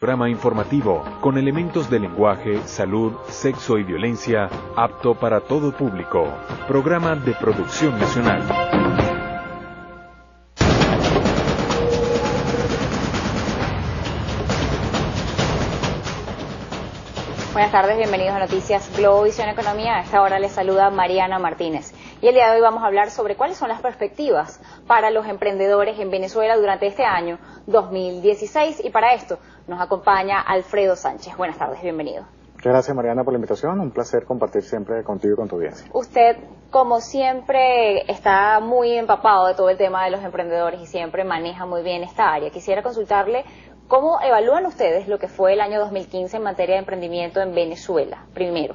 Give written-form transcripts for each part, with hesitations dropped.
Programa informativo con elementos de lenguaje, salud, sexo y violencia, apto para todo público. Programa de producción nacional. Buenas tardes, bienvenidos a Noticias Globovisión Economía. A esta hora les saluda Mariana Martínez. Y el día de hoy vamos a hablar sobre cuáles son las perspectivas para los emprendedores en Venezuela durante este año 2016. Y para esto nos acompaña Alfredo Sánchez. Buenas tardes, bienvenido. Muchas gracias, Mariana, por la invitación. Un placer compartir siempre contigo y con tu audiencia. Usted, como siempre, está muy empapado de todo el tema de los emprendedores y siempre maneja muy bien esta área. Quisiera consultarle cómo evalúan ustedes lo que fue el año 2015 en materia de emprendimiento en Venezuela, primero.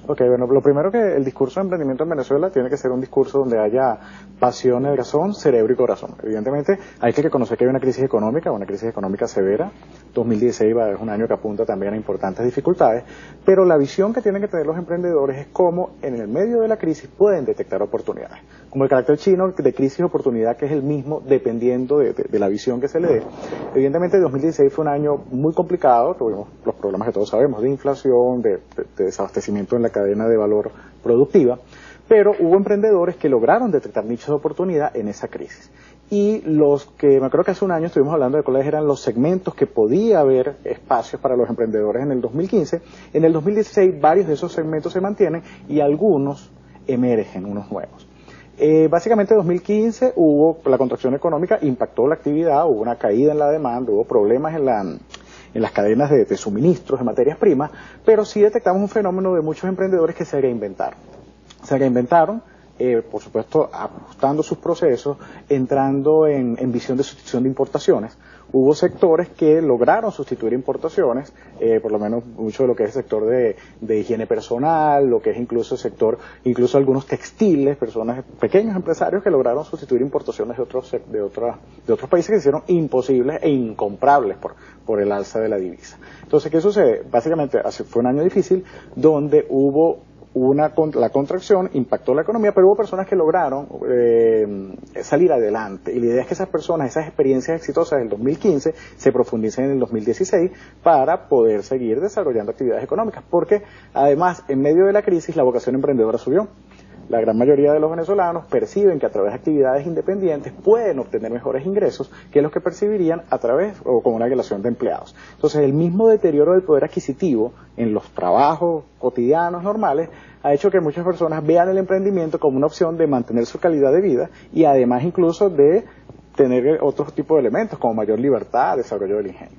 Ok, bueno, lo primero que el discurso de emprendimiento en Venezuela tiene que ser un discurso donde haya pasión, razón, cerebro y corazón. Evidentemente hay que reconocer que hay una crisis económica severa. 2016 es un año que apunta también a importantes dificultades, pero la visión que tienen que tener los emprendedores es cómo en el medio de la crisis pueden detectar oportunidades. Como el carácter chino de crisis y oportunidad, que es el mismo dependiendo de la visión que se le dé. Evidentemente 2016 fue un año muy complicado, tuvimos los problemas que todos sabemos de inflación, de desabastecimiento en la cadena de valor productiva, pero hubo emprendedores que lograron detectar nichos de oportunidad en esa crisis. Y los que, me acuerdo que hace un año estuvimos hablando de cuáles eran los segmentos que podía haber espacios para los emprendedores en el 2015, en el 2016 varios de esos segmentos se mantienen y algunos emergen, unos nuevos. Básicamente en 2015 hubo la contracción económica, impactó la actividad, hubo una caída en la demanda, hubo problemas en las cadenas de suministros de materias primas, pero sí detectamos un fenómeno de muchos emprendedores que se reinventaron. Por supuesto, ajustando sus procesos, entrando en visión de sustitución de importaciones. Hubo sectores que lograron sustituir importaciones, por lo menos mucho de lo que es el sector de higiene personal, lo que es incluso algunos textiles, pequeños empresarios que lograron sustituir importaciones de otros países que se hicieron imposibles e incomprables por el alza de la divisa. Entonces, ¿qué sucede? Básicamente fue un año difícil donde hubo la contracción, impactó la economía, pero hubo personas que lograron salir adelante. Y la idea es que esas experiencias exitosas del 2015 se profundicen en el 2016 para poder seguir desarrollando actividades económicas. Porque además, en medio de la crisis, la vocación emprendedora subió. La gran mayoría de los venezolanos perciben que a través de actividades independientes pueden obtener mejores ingresos que los que percibirían a través o con una relación de empleados. Entonces, el mismo deterioro del poder adquisitivo en los trabajos cotidianos normales ha hecho que muchas personas vean el emprendimiento como una opción de mantener su calidad de vida y además incluso de tener otros tipos de elementos como mayor libertad, desarrollo del ingenio.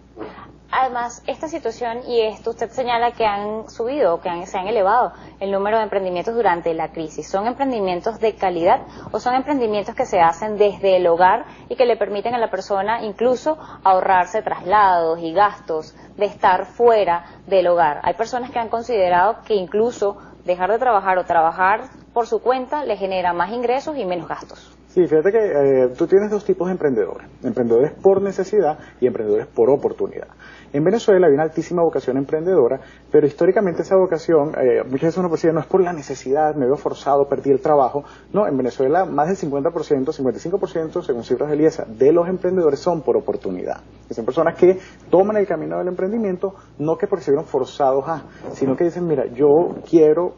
Además, esta situación y esto usted señala que han subido, se han elevado el número de emprendimientos durante la crisis. ¿Son emprendimientos de calidad o son emprendimientos que se hacen desde el hogar y que le permiten a la persona incluso ahorrarse traslados y gastos de estar fuera del hogar? Hay personas que han considerado que incluso dejar de trabajar o trabajar por su cuenta le genera más ingresos y menos gastos. Sí, fíjate que tú tienes dos tipos de emprendedores. Emprendedores por necesidad y emprendedores por oportunidad. En Venezuela hay una altísima vocación emprendedora, pero históricamente esa vocación, muchas veces uno percibe, no es por la necesidad, me veo forzado, perdí el trabajo. No, en Venezuela más del 50%, 55%, según cifras del IESA, de los emprendedores son por oportunidad. Que son personas que toman el camino del emprendimiento, no que porque se vieron forzados sino que dicen, mira, yo quiero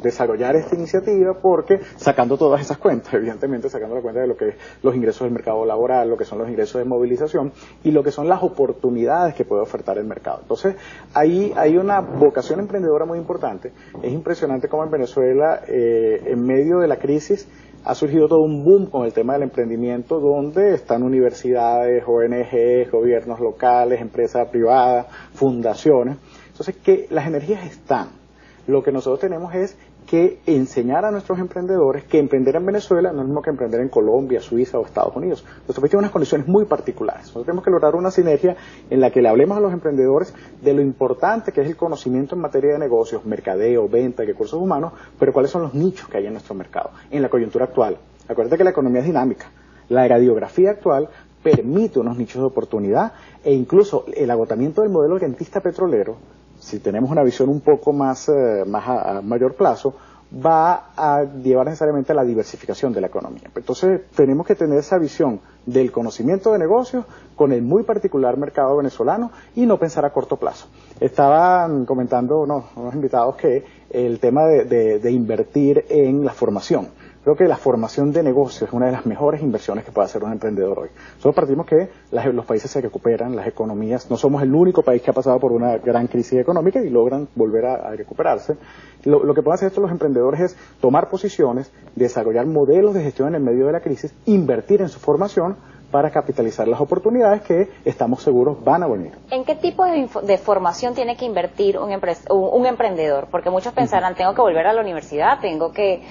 desarrollar esta iniciativa porque sacando todas esas cuentas, evidentemente sacando la cuenta de lo que es los ingresos del mercado laboral, lo que son los ingresos de movilización y lo que son las oportunidades que puede ofertar el mercado. Entonces, ahí hay una vocación emprendedora muy importante. Es impresionante cómo en Venezuela, en medio de la crisis, ha surgido todo un boom con el tema del emprendimiento, donde están universidades, ONGs, gobiernos locales, empresas privadas, fundaciones. Entonces, que las energías están. Lo que nosotros tenemos es que enseñar a nuestros emprendedores que emprender en Venezuela no es lo mismo que emprender en Colombia, Suiza o Estados Unidos. Nuestro país tiene unas condiciones muy particulares. Nosotros tenemos que lograr una sinergia en la que le hablemos a los emprendedores de lo importante que es el conocimiento en materia de negocios, mercadeo, venta, recursos humanos, pero cuáles son los nichos que hay en nuestro mercado, en la coyuntura actual. Acuérdate que la economía es dinámica. La radiografía actual permite unos nichos de oportunidad e incluso el agotamiento del modelo rentista petrolero, si tenemos una visión un poco más a mayor plazo, va a llevar necesariamente a la diversificación de la economía. Entonces tenemos que tener esa visión del conocimiento de negocios con el muy particular mercado venezolano y no pensar a corto plazo. Estaban comentando unos invitados que el tema de invertir en la formación. Creo que la formación de negocios es una de las mejores inversiones que puede hacer un emprendedor hoy. Nosotros partimos que los países se recuperan, las economías, no somos el único país que ha pasado por una gran crisis económica y logran volver a recuperarse. Lo que pueden hacer estos los emprendedores es tomar posiciones, desarrollar modelos de gestión en el medio de la crisis, invertir en su formación para capitalizar las oportunidades que estamos seguros van a venir. ¿En qué tipo de formación tiene que invertir un emprendedor? Porque muchos pensarán, tengo que volver a la universidad, tengo que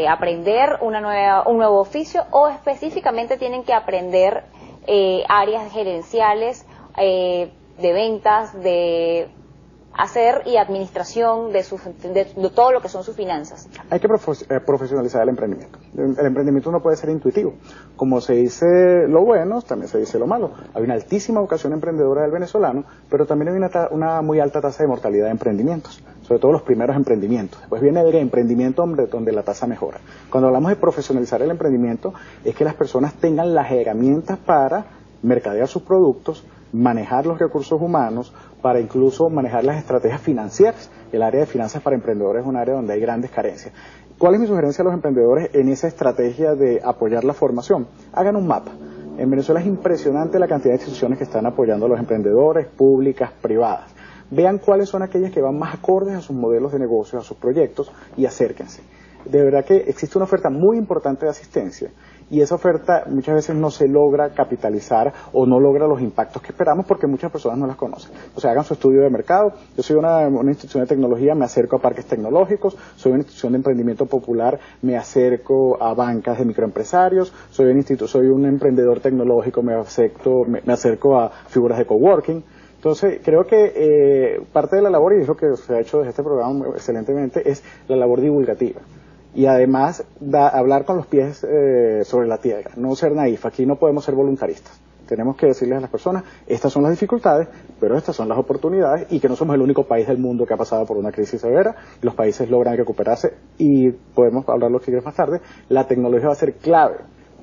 aprender un nuevo oficio, o específicamente tienen que aprender áreas gerenciales, de ventas, de hacer y administración de todo lo que son sus finanzas. Hay que profesionalizar el emprendimiento. El emprendimiento no puede ser intuitivo. Como se dice lo bueno, también se dice lo malo. Hay una altísima vocación emprendedora del venezolano, pero también hay una muy alta tasa de mortalidad de emprendimientos, sobre todo los primeros emprendimientos. Después viene el emprendimiento donde la tasa mejora. Cuando hablamos de profesionalizar el emprendimiento, es que las personas tengan las herramientas para mercadear sus productos, manejar los recursos humanos, para incluso manejar las estrategias financieras. El área de finanzas para emprendedores es un área donde hay grandes carencias. ¿Cuál es mi sugerencia a los emprendedores en esa estrategia de apoyar la formación? Hagan un mapa. En Venezuela es impresionante la cantidad de instituciones que están apoyando a los emprendedores, públicas, privadas. Vean cuáles son aquellas que van más acordes a sus modelos de negocios, a sus proyectos, y acérquense. De verdad que existe una oferta muy importante de asistencia, y esa oferta muchas veces no se logra capitalizar o no logra los impactos que esperamos porque muchas personas no las conocen. O sea, hagan su estudio de mercado. Yo soy una institución de tecnología, me acerco a parques tecnológicos, soy una institución de emprendimiento popular, me acerco a bancas de microempresarios, soy un emprendedor tecnológico, me acerco a figuras de coworking. Entonces, creo que parte de la labor, y es lo que se ha hecho desde este programa excelentemente, es la labor divulgativa. Y además, hablar con los pies sobre la tierra, no ser naif. Aquí no podemos ser voluntaristas. Tenemos que decirles a las personas, estas son las dificultades, pero estas son las oportunidades, y que no somos el único país del mundo que ha pasado por una crisis severa. Los países logran recuperarse, y podemos hablar lo que quieras más tarde. La tecnología va a ser clave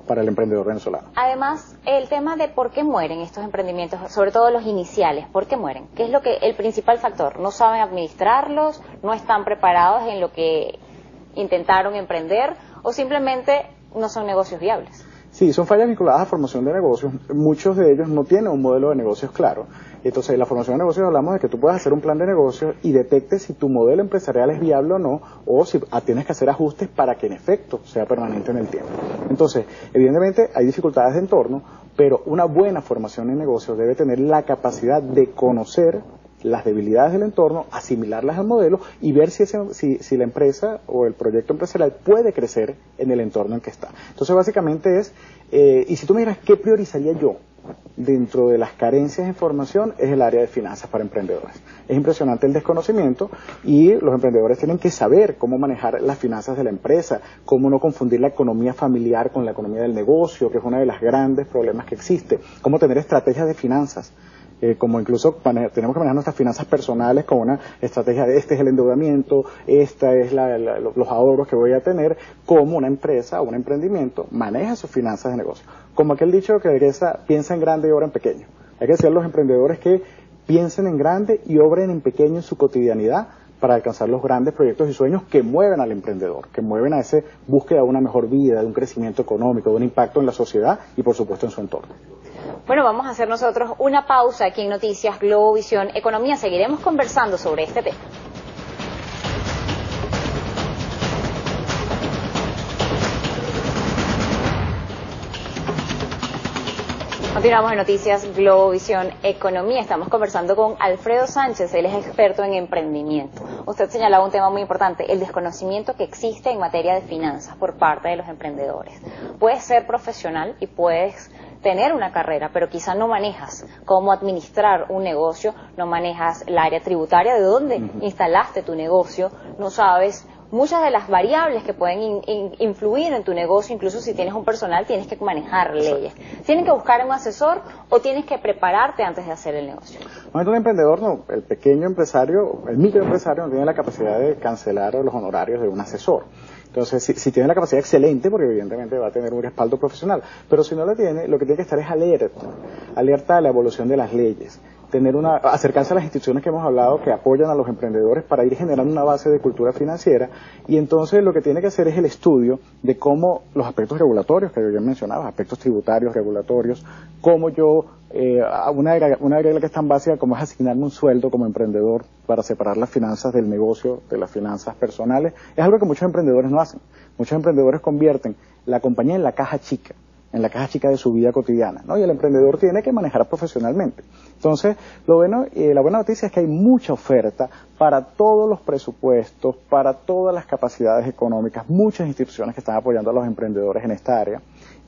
para el emprendedor venezolano. Además, el tema de por qué mueren estos emprendimientos, sobre todo los iniciales, ¿por qué mueren? ¿Qué es el principal factor? ¿No saben administrarlos? ¿No están preparados en lo que intentaron emprender? ¿O simplemente no son negocios viables? Sí, son fallas vinculadas a formación de negocios. Muchos de ellos no tienen un modelo de negocios claro. Entonces, en la formación de negocios hablamos de que tú puedes hacer un plan de negocios y detectes si tu modelo empresarial es viable o no, o si tienes que hacer ajustes para que en efecto sea permanente en el tiempo. Entonces, evidentemente hay dificultades de entorno, pero una buena formación en negocios debe tener la capacidad de conocer las debilidades del entorno, asimilarlas al modelo y ver si la empresa o el proyecto empresarial puede crecer en el entorno en que está. Entonces, básicamente y si tú me dirás, ¿qué priorizaría yo dentro de las carencias en formación? Es el área de finanzas para emprendedores. Es impresionante el desconocimiento, y los emprendedores tienen que saber cómo manejar las finanzas de la empresa, cómo no confundir la economía familiar con la economía del negocio, que es uno de los grandes problemas que existe, cómo tener estrategias de finanzas. Como incluso tenemos que manejar nuestras finanzas personales con una estrategia de este es el endeudamiento, esta es los ahorros que voy a tener, como una empresa o un emprendimiento maneja sus finanzas de negocio. Como aquel dicho que regresa, piensa en grande y obra en pequeño. Hay que decir a los emprendedores que piensen en grande y obren en pequeño en su cotidianidad para alcanzar los grandes proyectos y sueños que mueven al emprendedor, que mueven a esa búsqueda de una mejor vida, de un crecimiento económico, de un impacto en la sociedad y por supuesto en su entorno. Bueno, vamos a hacer nosotros una pausa aquí en Noticias Globovisión Economía. Seguiremos conversando sobre este tema. Continuamos en Noticias Globovisión Economía. Estamos conversando con Alfredo Sánchez, él es experto en emprendimiento. Usted señalaba un tema muy importante, el desconocimiento que existe en materia de finanzas por parte de los emprendedores. Puedes ser profesional y puedes tener una carrera, pero quizá no manejas cómo administrar un negocio, no manejas el área tributaria de dónde instalaste tu negocio, no sabes muchas de las variables que pueden influir en tu negocio, incluso si tienes un personal, tienes que manejar leyes. ¿Tienes que buscar un asesor o tienes que prepararte antes de hacer el negocio? Un emprendedor, no, el pequeño empresario, el microempresario no tiene la capacidad de cancelar los honorarios de un asesor. Entonces, si tiene la capacidad excelente, porque evidentemente va a tener un respaldo profesional, pero si no lo tiene, lo que tiene que estar es alerta a la evolución de las leyes, acercarse a las instituciones que hemos hablado que apoyan a los emprendedores para ir generando una base de cultura financiera, y entonces lo que tiene que hacer es el estudio de cómo los aspectos regulatorios que yo mencionaba, aspectos tributarios, regulatorios, cómo yo, una regla que es tan básica como es asignarme un sueldo como emprendedor para separar las finanzas del negocio de las finanzas personales, es algo que muchos emprendedores no hacen. Muchos emprendedores convierten la compañía en la caja chica de su vida cotidiana, ¿no? Y el emprendedor tiene que manejar profesionalmente. Entonces, la buena noticia es que hay mucha oferta para todos los presupuestos, para todas las capacidades económicas, muchas instituciones que están apoyando a los emprendedores en esta área.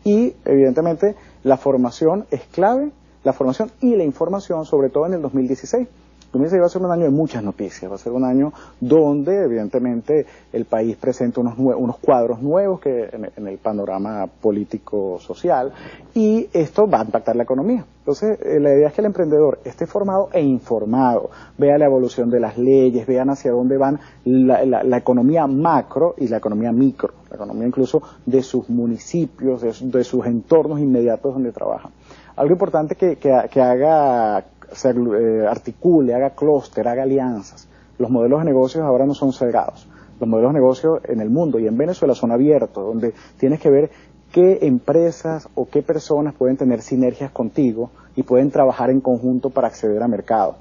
Y, evidentemente, la formación es clave, la formación y la información, sobre todo en el 2016. 2016 va a ser un año de muchas noticias, va a ser un año donde evidentemente el país presenta unos cuadros nuevos que en el panorama político-social, y esto va a impactar la economía. Entonces, la idea es que el emprendedor esté formado e informado, vea la evolución de las leyes, vean hacia dónde van la economía macro y la economía micro, la economía incluso de sus municipios, de sus entornos inmediatos donde trabajan. Algo importante que haga, articule, haga clúster, haga alianzas. Los modelos de negocios ahora no son cerrados. Los modelos de negocio en el mundo y en Venezuela son abiertos, donde tienes que ver qué empresas o qué personas pueden tener sinergias contigo y pueden trabajar en conjunto para acceder a mercado.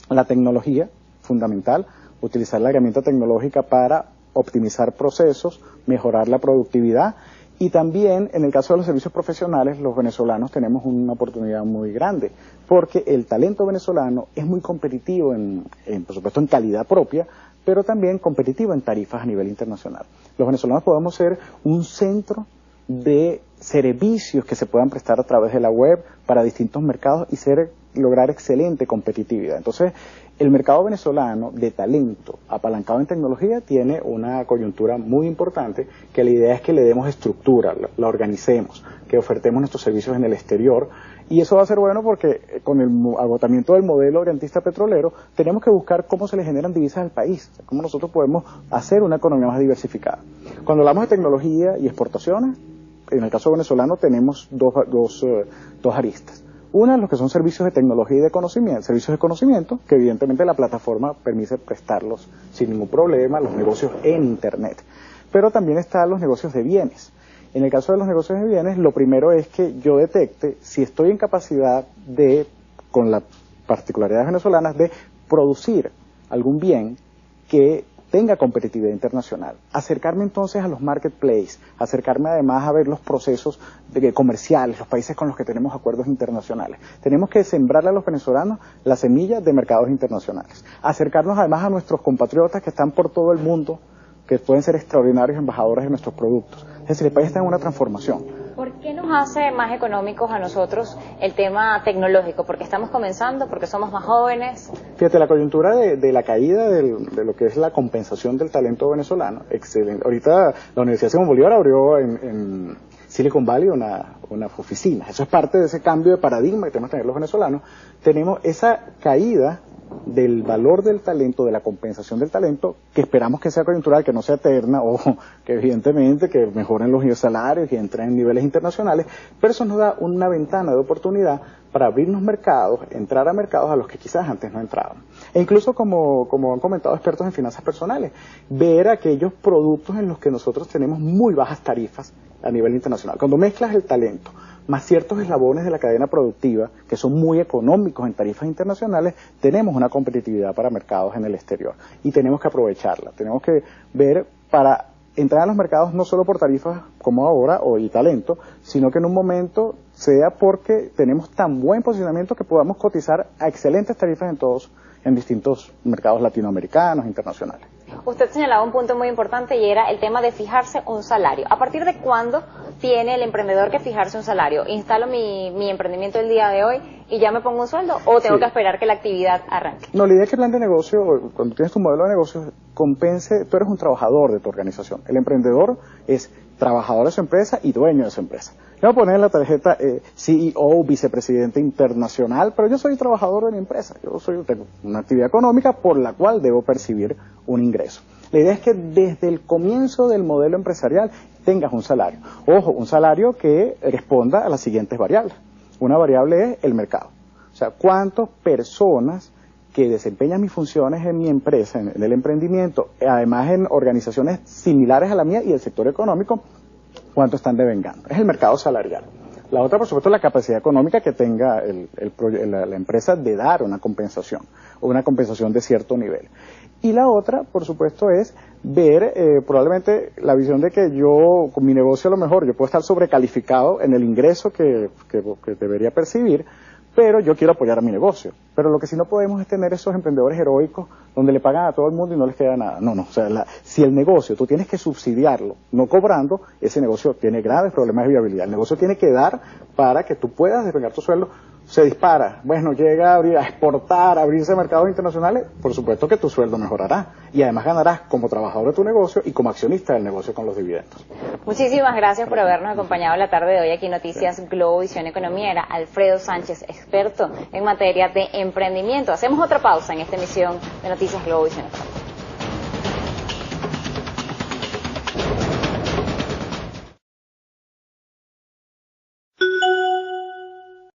La tecnología, fundamental, utilizar la herramienta tecnológica para optimizar procesos, mejorar la productividad. Y también, en el caso de los servicios profesionales, los venezolanos tenemos una oportunidad muy grande, porque el talento venezolano es muy competitivo, por supuesto, en calidad propia, pero también competitivo en tarifas a nivel internacional. Los venezolanos podemos ser un centro de servicios que se puedan prestar a través de la web para distintos mercados y lograr excelente competitividad. Entonces, el mercado venezolano de talento apalancado en tecnología tiene una coyuntura muy importante, que la idea es que le demos estructura, la organicemos, que ofertemos nuestros servicios en el exterior, y eso va a ser bueno porque con el agotamiento del modelo garantista petrolero tenemos que buscar cómo se le generan divisas al país, o sea, cómo nosotros podemos hacer una economía más diversificada. Cuando hablamos de tecnología y exportaciones, en el caso venezolano tenemos dos aristas. Una, los que son servicios de tecnología y de conocimiento, que evidentemente la plataforma permite prestarlos sin ningún problema, los negocios en Internet. Pero también están los negocios de bienes. En el caso de los negocios de bienes, lo primero es que yo detecte si estoy en capacidad con las particularidades venezolanas, de producir algún bien que tenga competitividad internacional. Acercarme entonces a los marketplaces, acercarme además a ver los procesos comerciales, los países con los que tenemos acuerdos internacionales. Tenemos que sembrarle a los venezolanos la semilla de mercados internacionales. Acercarnos además a nuestros compatriotas que están por todo el mundo, que pueden ser extraordinarios embajadores de nuestros productos. Es decir, el país está en una transformación. ¿Por qué nos hace más económicos a nosotros el tema tecnológico? ¿Porque estamos comenzando? ¿Porque somos más jóvenes? Fíjate, la coyuntura de la caída de lo que es la compensación del talento venezolano, excelente. Ahorita la Universidad Simón Bolívar abrió en Silicon Valley una oficina. Eso es parte de ese cambio de paradigma que tenemos que tener los venezolanos. Tenemos esa caída del valor del talento, de la compensación del talento, que esperamos que sea coyuntural, que no sea eterna, o que evidentemente que mejoren los salarios y entren en niveles internacionales, pero eso nos da una ventana de oportunidad para abrirnos mercados, entrar a mercados a los que quizás antes no entraban. E incluso, como han comentado expertos en finanzas personales, ver aquellos productos en los que nosotros tenemos muy bajas tarifas a nivel internacional. Cuando mezclas el talento más ciertos eslabones de la cadena productiva, que son muy económicos en tarifas internacionales, tenemos una competitividad para mercados en el exterior. Y tenemos que aprovecharla. Tenemos que ver para entrar a los mercados no solo por tarifas como ahora y talento, sino que en un momento sea porque tenemos tan buen posicionamiento que podamos cotizar a excelentes tarifas en distintos mercados latinoamericanos, internacionales. Usted señalaba un punto muy importante y era el tema de fijarse un salario. ¿A partir de cuándo tiene el emprendedor que fijarse un salario? Instalo mi emprendimiento el día de hoy y ya me pongo un sueldo, o tengo que esperar que la actividad arranque? No, la idea es que el plan de negocio, cuando tienes tu modelo de negocio, compense, tú eres un trabajador de tu organización. El emprendedor es trabajador de su empresa y dueño de su empresa. Yo voy a poner en la tarjeta CEO, vicepresidente internacional, pero yo soy trabajador de mi empresa. Tengo una actividad económica por la cual debo percibir un ingreso. La idea es que desde el comienzo del modelo empresarial tengas un salario. Ojo, un salario que responda a las siguientes variables. Una variable es el mercado. O sea, cuántas personas que desempeñan mis funciones en mi empresa, en el emprendimiento, además en organizaciones similares a la mía y el sector económico, cuánto están devengando. Es el mercado salarial. La otra, por supuesto, es la capacidad económica que tenga la empresa de dar una compensación, o una compensación de cierto nivel. Y la otra, por supuesto, es ver probablemente la visión de que yo, con mi negocio a lo mejor, yo puedo estar sobrecalificado en el ingreso que debería percibir, pero yo quiero apoyar a mi negocio. Pero lo que sí no podemos es tener esos emprendedores heroicos donde le pagan a todo el mundo y no les queda nada. No, o sea, si el negocio tú tienes que subsidiarlo, no cobrando, ese negocio tiene graves problemas de viabilidad. El negocio tiene que dar para que tú puedas despegar tu sueldo. Se dispara, bueno, llega a exportar, a abrirse a mercados internacionales, por supuesto que tu sueldo mejorará y además ganarás como trabajador de tu negocio y como accionista del negocio con los dividendos. Muchísimas gracias por habernos acompañado la tarde de hoy aquí en Noticias Globo Visión Economía. Era Alfredo Sánchez, experto en materia de emprendimiento. Hacemos otra pausa en esta emisión de Noticias Globo Visión Economía.